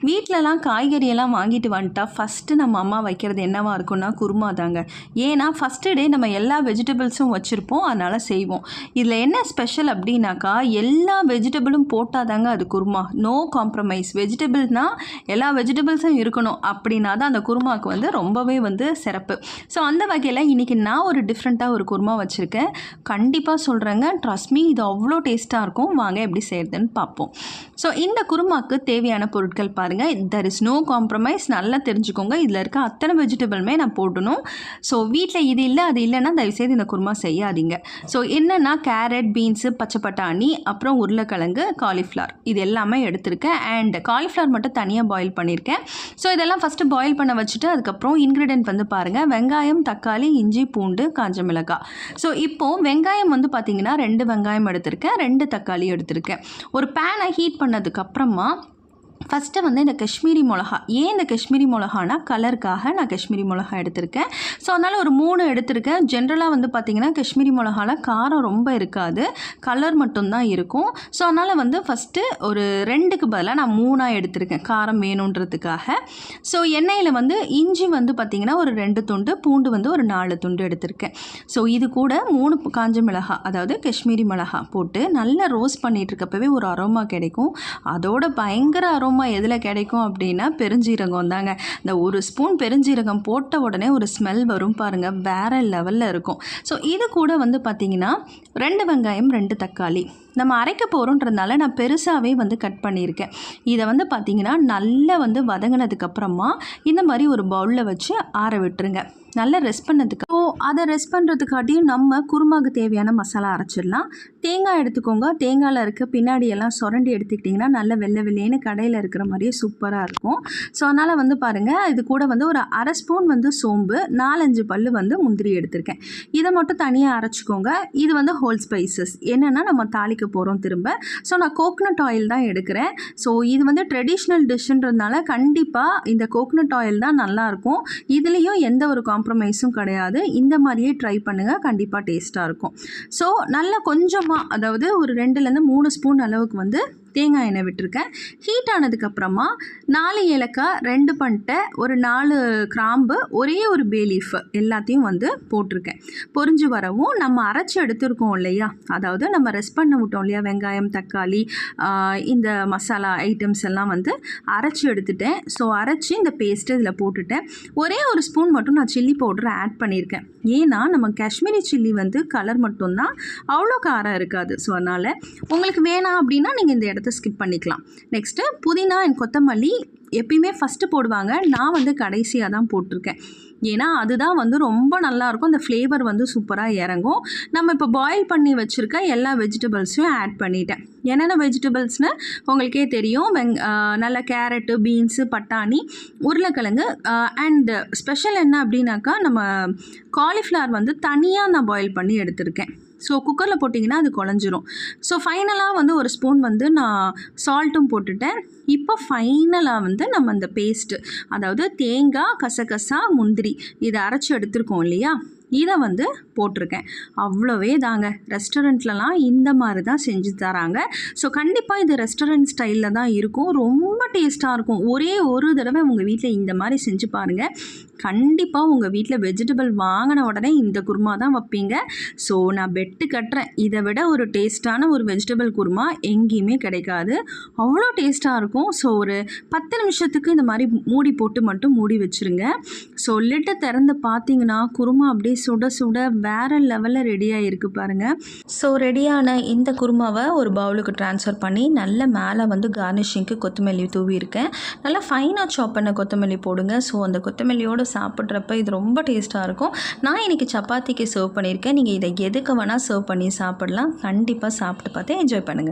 வீட்டிலலாம் காய்கறியெல்லாம் வாங்கிட்டு வந்துட்டா ஃபஸ்ட்டு நம்ம அம்மா வைக்கிறது என்னவா இருக்கும்னா குருமா தாங்க. ஏன்னா ஃபஸ்ட்டு டே நம்ம எல்லா வெஜிடபிள்ஸும் வச்சுருப்போம், அதனால் செய்வோம். இதில் என்ன ஸ்பெஷல் அப்படின்னாக்கா எல்லா வெஜிடபிளும் போட்டால் தாங்க அது குருமா. No compromise. வெஜிடபிள்னால் எல்லா வெஜிடபிள்ஸும் இருக்கணும் அப்படின்னா தான் அந்த குருமாவுக்கு வந்து ரொம்பவே வந்து சிறப்பு. ஸோ அந்த வகையில் இன்றைக்கி நான் ஒரு டிஃப்ரெண்ட்டாக ஒரு குருமா வச்சுருக்கேன். கண்டிப்பாக சொல்கிறேங்க, ட்ரஸ்ட் மீ, இது அவ்வளோ டேஸ்ட்டாக இருக்கும். வாங்க எப்படி செய்கிறதுன்னு பார்ப்போம். ஸோ இந்த குருமாவுக்கு தேவையான பொருட்கள் பாருங்கள். There is no compromise. நல்லா தெரிஞ்சுக்கோங்க, இதில் இருக்க அத்தனை வெஜிடபிளுமே நான் போடணும். ஸோ வீட்டில் இது இல்லை அது இல்லைன்னா தயவுசெய்து இந்த குருமா செய்யாதீங்க. ஸோ என்னென்னா கேரட், பீன்ஸு, பச்சை பட்டாணி, அப்புறம் உருளைக்கிழங்கு, காலிஃப்ளவர் இது எல்லாமே எடுத்திருக்கேன். அண்ட் காலிஃப்ளவர் மட்டும் தனியாக பாயில் பண்ணியிருக்கேன். ஸோ இதெல்லாம் ஃபஸ்ட்டு பாயில் பண்ண வச்சுட்டு அதுக்கப்புறம் இன்க்ரீடியன்ட் வந்து பாருங்கள். வெங்காயம், தக்காளி, இஞ்சி, பூண்டு, காஞ்ச மிளகாய். ஸோ இப்போது வெங்காயம் வந்து பார்த்திங்கன்னா 2 வெங்காயம் எடுத்திருக்கேன், 2 தக்காளி எடுத்திருக்கேன். ஒரு பேனை ஹீட் பண்ணதுக்கப்புறமா ஃபஸ்ட்டு வந்து இந்த காஷ்மீரி மிளகா. ஏன் இந்த காஷ்மீரி மிளகானா கலருக்காக நான் காஷ்மீரி மிளகா எடுத்திருக்கேன். ஸோ அதனால் ஒரு 3 எடுத்திருக்கேன். ஜென்ரலாக வந்து பார்த்திங்கன்னா காஷ்மீரி மிளகாவில் காரம் ரொம்ப இருக்காது, கலர் மட்டும்தான் இருக்கும். ஸோ அதனால் வந்து ஃபஸ்ட்டு ஒரு 2க்கு பதிலாக நான் 3 எடுத்திருக்கேன், காரம் வேணுன்றதுக்காக. ஸோ எண்ணெயில் வந்து இஞ்சி வந்து பார்த்திங்கன்னா ஒரு 2 துண்டு, பூண்டு வந்து ஒரு 4 துண்டு எடுத்திருக்கேன். ஸோ இது கூட 3 காஞ்ச மிளகா, அதாவது காஷ்மீரி மிளகா போட்டு நல்லா ரோஸ்ட் பண்ணிகிட்டு இருக்கப்பவே ஒரு அரோமா கிடைக்கும். அதோட பயங்கர அரோமா எதில் கிடைக்கும் அப்படின்னா பெருஞ்சீரகம் தாங்க. இந்த ஒரு ஸ்பூன் பெருஞ்சீரகம் போட்ட உடனே ஒரு ஸ்மெல் வரும் பாருங்கள், வேறு லெவலில் இருக்கும். ஸோ இது கூட வந்து பார்த்திங்கன்னா 2 வெங்காயம், 2 தக்காளி நம்ம அரைக்க போகிறோன்றதுனால நான் பெருசாகவே வந்து கட் பண்ணியிருக்கேன். இதை வந்து பார்த்திங்கன்னா நல்லா வந்து வதங்கினதுக்கப்புறமா இந்த மாதிரி ஒரு பவுலில் வச்சு ஆற விட்டுருங்க. நல்லா ரெஸ்ட் பண்ணதுக்கு. ஸோ அதை ரெஸ்ட் பண்ணுறதுக்காட்டியும் நம்ம குருமாவுக்கு தேவையான மசாலா அரைச்சிடலாம். தேங்காய் எடுத்துக்கோங்க. தேங்காயில் இருக்க பின்னாடியெல்லாம் சுரண்டி எடுத்துக்கிட்டிங்கன்னா நல்ல வெள்ளை வெள்ளைன்னு கடையில் இருக்கிற மாதிரியே சூப்பராக இருக்கும். ஸோ அதனால் வந்து பாருங்கள், இது கூட வந்து ஒரு அரை ஸ்பூன் வந்து சோம்பு, 4-5 பல் வந்து முந்திரி எடுத்திருக்கேன். இதை மட்டும் தனியாக அரைச்சிக்கோங்க. இது வந்து ஹோல் ஸ்பைசஸ் என்னென்னா நம்ம தாளிக்க போகிறோம் திரும்ப. ஸோ நான் கோகனட் ஆயில் தான் எடுக்கிறேன். ஸோ இது வந்து ட்ரெடிஷ்னல் டிஷ்ன்றதுனால கண்டிப்பாக இந்த கோகனட் ஆயில் தான் நல்லாயிருக்கும். இதுலேயும் எந்த ஒரு காம்ப்ரமைஸும் கிடையாது. இந்த மாதிரியே ட்ரை பண்ணுங்கள், கண்டிப்பாக டேஸ்ட்டாக இருக்கும். ஸோ நல்லா கொஞ்சமாக, அதாவது ஒரு 2-3 ஸ்பூன் அளவுக்கு வந்து தேங்காய் எண்ணெய் விட்டுருக்கேன். ஹீட் ஆனதுக்கப்புறமா 4 ஏலக்காய், 2 பட்டை, ஒரு 4 கிராம்பு, ஒரே ஒரு பே லீஃப் எல்லாத்தையும் வந்து போட்டிருக்கேன். பொரிஞ்சு வரவும் நம்ம அரைச்சி எடுத்துருக்கோம் இல்லையா, அதாவது நம்ம ரெஸ்ட் பண்ண விட்டோம் இல்லையா, வெங்காயம், தக்காளி, இந்த மசாலா ஐட்டம்ஸ் எல்லாம் வந்து அரைச்சி எடுத்துட்டேன். ஸோ அரைச்சி இந்த பேஸ்ட்டு இதில் போட்டுட்டேன். ஒரே ஒரு ஸ்பூன் மட்டும் நான் சில்லி பவுடர் ஆட் பண்ணியிருக்கேன். ஏன்னா நம்ம காஷ்மீரி சில்லி வந்து கலர் மட்டும்தான், அவ்வளோ காரம் இருக்காது. ஸோ அதனால் உங்களுக்கு வேணாம் அப்படின்னா நீங்கள் இந்த இடத்த ஸ்கிப் பண்ணிக்கலாம். நெக்ஸ்ட்டு புதினா அண்ட் கொத்தமல்லி எப்பயுமே ஃபஸ்ட்டு போடுவாங்க, நான் வந்து கடைசியாக தான் போட்டிருக்கேன். ஏன்னா அதுதான் வந்து ரொம்ப நல்லாயிருக்கும், அந்த ஃப்ளேவர் வந்து சூப்பராக இறங்கும். நம்ம இப்போ பாயில் பண்ணி வச்சுருக்க எல்லா வெஜிடபிள்ஸையும் ஆட் பண்ணிட்டேன். என்னென்ன வெஜிடபிள்ஸ்னு உங்களுக்கே தெரியும். நல்ல கேரட்டு, பீன்ஸு, பட்டாணி, உருளைக்கிழங்கு, அண்டு ஸ்பெஷல் என்ன அப்படின்னாக்கா நம்ம காலிஃப்ளவர் வந்து தனியாக நான் பாயில் பண்ணி எடுத்திருக்கேன். ஸோ குக்கரில் போட்டிங்கன்னா அது குழஞ்சிரும். ஸோ ஃபைனலாக வந்து ஒரு ஸ்பூன் வந்து நான் சால்ட்டும் போட்டுட்டேன். இப்போ ஃபைனலாக வந்து நம்ம அந்த பேஸ்ட்டு, அதாவது தேங்காய், கசகசா, முந்திரி இதை அரைச்சி எடுத்துருக்கோம் இல்லையா, இதை வந்து போட்டிருக்கேன். அவ்வளோவே தாங்க. ரெஸ்டாரண்ட்லலாம் இந்த மாதிரி தான் செஞ்சு தராங்க. ஸோ கண்டிப்பாக இது ரெஸ்டாரண்ட் ஸ்டைலில் தான் இருக்கும். ரொம்ப டேஸ்ட்டாக இருக்கும். ஒரே ஒரு தடவை உங்கள் வீட்டில் இந்த மாதிரி செஞ்சு பாருங்கள். கண்டிப்பாக உங்கள் வீட்டில் வெஜிடபிள் வாங்கின உடனே இந்த குருமா தான் வைப்பீங்க. ஸோ நான் பெட்டு கட்டுறேன், இதை விட ஒரு டேஸ்ட்டான ஒரு வெஜிடபிள் குருமா எங்கேயுமே கிடைக்காது. அவ்வளோ டேஸ்ட்டாக இருக்கும். ஸோ ஒரு 10 நிமிஷத்துக்கு இந்த மாதிரி மூடி போட்டு மட்டும் மூடி வச்சுருங்க. ஸோ லிட்டை திறந்து பார்த்தீங்கன்னா குருமா அப்படியே சுட சுட வேறு லெவலில் ரெடியாக இருக்குது பாருங்கள். ஸோ ரெடியான இந்த குருமாவை ஒரு பவுலுக்கு ட்ரான்ஸ்ஃபர் பண்ணி நல்ல மேலே வந்து கார்னிஷிங்க்கு கொத்தமல்லி தூவியிருக்கேன். நல்லா ஃபைனாக சாப் பண்ண கொத்தமல்லி போடுங்க. ஸோ அந்த கொத்தமல்லியோடு சாப்பிட்றப்ப இது ரொம்ப டேஸ்ட்டாக இருக்கும். நான் இன்றைக்கி சப்பாத்திக்கு சர்வ் பண்ணியிருக்கேன். நீங்கள் இதை எதுக்கு வேணால் சர்வ் பண்ணி சாப்பிடலாம். கண்டிப்பாக சாப்பிட்டு பார்த்து என்ஜாய் பண்ணுங்கள்.